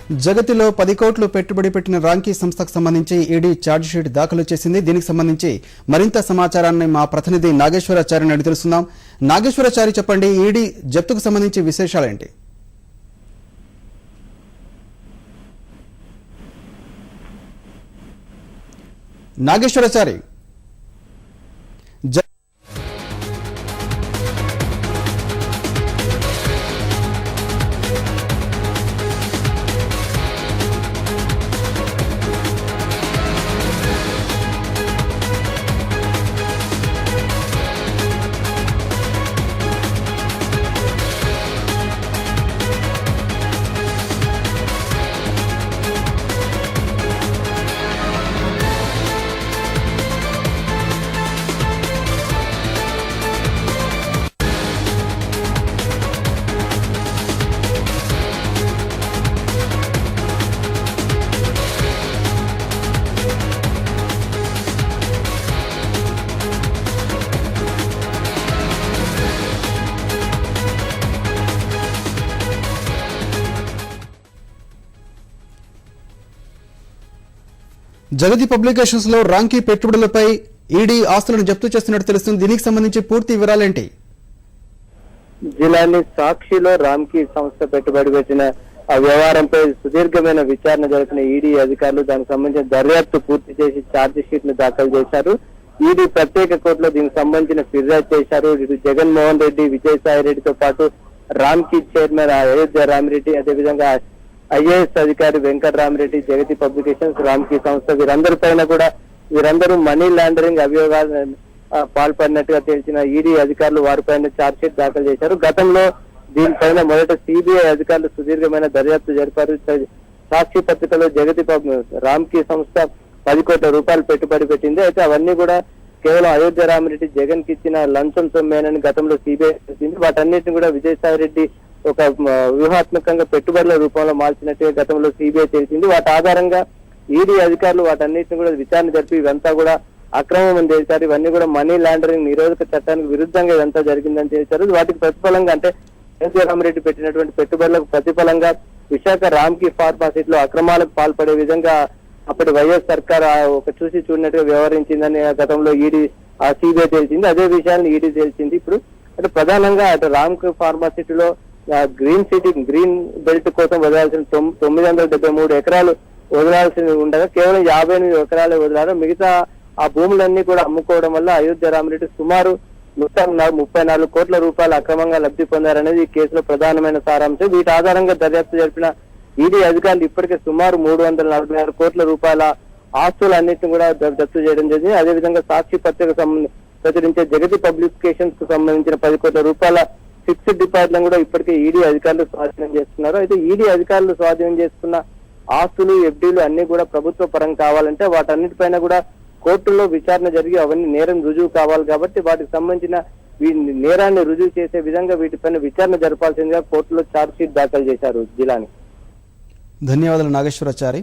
జగతిలో 10 కోట్లు పెట్టుబడి పెట్టిన రాంకీ సంస్థకు సంబంధించి ఈడీ ఛార్జిషీట్ దాఖలు చేసింది. దీనికి సంబంధించి మరింత సమాచారాన్ని మా ప్రతినిధి నాగేశ్వరాచారిని అడిగి తెలుసుకుందాం. నాగేశ్వరాచారి, చెప్పండి, ఈడీ జప్తుకు సంబంధించి విశేషాలేంటి? నాగేశ్వరాచారి, జగతి పబ్లికేషన్స్ లో రాంకీ పెట్టుబడులపై ఈడీ ఆస్తులను జప్తు చేస్తున్నట్టు తెలుస్తుంది. దీనికి సంబంధించి పూర్తి వివరాలేంటి? జిల్లాని సాక్షిలో రాంకీ సంస్థ పెట్టుబడి పెట్టిన ఆ వ్యవహారంపై సుదీర్ఘమైన విచారణ జరిపిన ఈడీ అధికారులు దానికి సంబంధించిన దర్యాప్తు పూర్తి చేసి ఛార్జ్ షీట్ ను దాఖలు చేశారు. ఈడీ ప్రత్యేక కోర్టులో దీనికి సంబంధించిన ఫిర్యాదు చేశారు. ఇటు జగన్మోహన్ రెడ్డి, విజయసాయి రెడ్డితో పాటు రాంకీ చైర్మన్ అయోధ్య రామిరెడ్డి, అదేవిధంగా ఐఏఎస్ అధికారి వెంకటరామిరెడ్డి, జగతి పబ్లికేషన్స్, రాంకీ సంస్థ వీరందరూ మనీ లాండరింగ్ అభియోగాలు పాల్పడినట్టుగా తెలిసిన ఈడీ అధికారులు వారిపైన ఛార్జ్ షీట్ దాఖలు చేశారు. గతంలో దీనిపైన మొదట సిబిఐ అధికారులు సుదీర్ఘమైన దర్యాప్తు జరిపారు. సాక్షి పత్రికలో జగతి రాంకీ సంస్థ 10 కోట్ల రూపాయలు పెట్టుబడి పెట్టింది. అయితే అవన్నీ కూడా కేవలం అయోధ్య రామిరెడ్డి జగన్ కి ఇచ్చిన లంచం సొమ్మేనని గతంలో సిబిఐ తెలిసింది. వాటన్నిటిని కూడా విజయసాయి రెడ్డి ఒక వ్యూహాత్మకంగా పెట్టుబడుల రూపంలో మార్చినట్టుగా గతంలో సిబిఐ తెలిసింది. వాటి ఆధారంగా ఈడీ అధికారులు వాటన్నిటిని కూడా విచారణ జరిపి ఇవంతా కూడా అక్రమం అని తెలిసారు. ఇవన్నీ కూడా మనీ లాండరింగ్ నిరోధక చట్టానికి విరుద్ధంగా ఇదంతా జరిగిందని తెలిసారు. వాటికి ప్రతిఫలంగా అంటే అయోధ్య రామిరెడ్డి పెట్టినటువంటి పెట్టుబడులకు ప్రతిఫలంగా విశాఖ రాంకీ ఫార్మాసిటీలో అక్రమాలకు పాల్పడే విధంగా అప్పటి వైఎస్ సర్కార్ ఒక చూసి చూడనట్టుగా వ్యవహరించిందని గతంలో ఈడీ సిబిఐ తెలిసింది. అదే విషయాన్ని ఈడీ తెలిసింది. ఇప్పుడు అంటే ప్రధానంగా అటు రాంకీ ఫార్మాసిటీలో గ్రీన్ బెల్ట్ కోసం వదలాల్సిన 973 ఎకరాలు వదలాల్సి ఉండగా కేవలం 58 ఎకరాలే వదిలారు. మిగతా ఆ భూములన్నీ కూడా అమ్ముకోవడం వల్ల అయోధ్య రామిరెడ్డి సుమారు 34 కోట్ల రూపాయలు అక్రమంగా లబ్ధి పొందారనేది ఈ కేసులో ప్రధానమైన సారాంశం. వీటి ఆధారంగా దర్యాప్తు జరిపిన ఈడీ అధికారులు ఇప్పటికే సుమారు 346 కోట్ల రూపాయల ఆస్తులన్నింటినీ కూడా జప్తు చేయడం జరిగింది. అదేవిధంగా సాక్షి పత్రిక ప్రచురించే జగతి పబ్లికేషన్స్ కు సంబంధించిన 10 కోట్ల రూపాయల ఫిక్స్డ్ డిపాజిట్లను కూడా ఇప్పటికే ఈడీ అధికారులు స్వాధీనం చేస్తున్నారు. అయితే ఈడీ అధికారులు స్వాధీనం చేసుకున్న ఆస్తులు, ఎఫ్డీలు అన్ని కూడా ప్రభుత్వ పరం కావాలంటే వాటన్నిటిపైన కూడా కోర్టులో విచారణ జరిగి అవన్నీ నేరం రుజువు కావాలి. కాబట్టి వాటికి సంబంధించిన నేరాన్ని రుజువు చేసే విధంగా వీటిపైన విచారణ జరపాల్సిందిగా కోర్టులో ఛార్జ్ షీట్ దాఖలు చేశారు. జిల్లాని ధన్యవాదాలు నాగేశ్వరాచారి.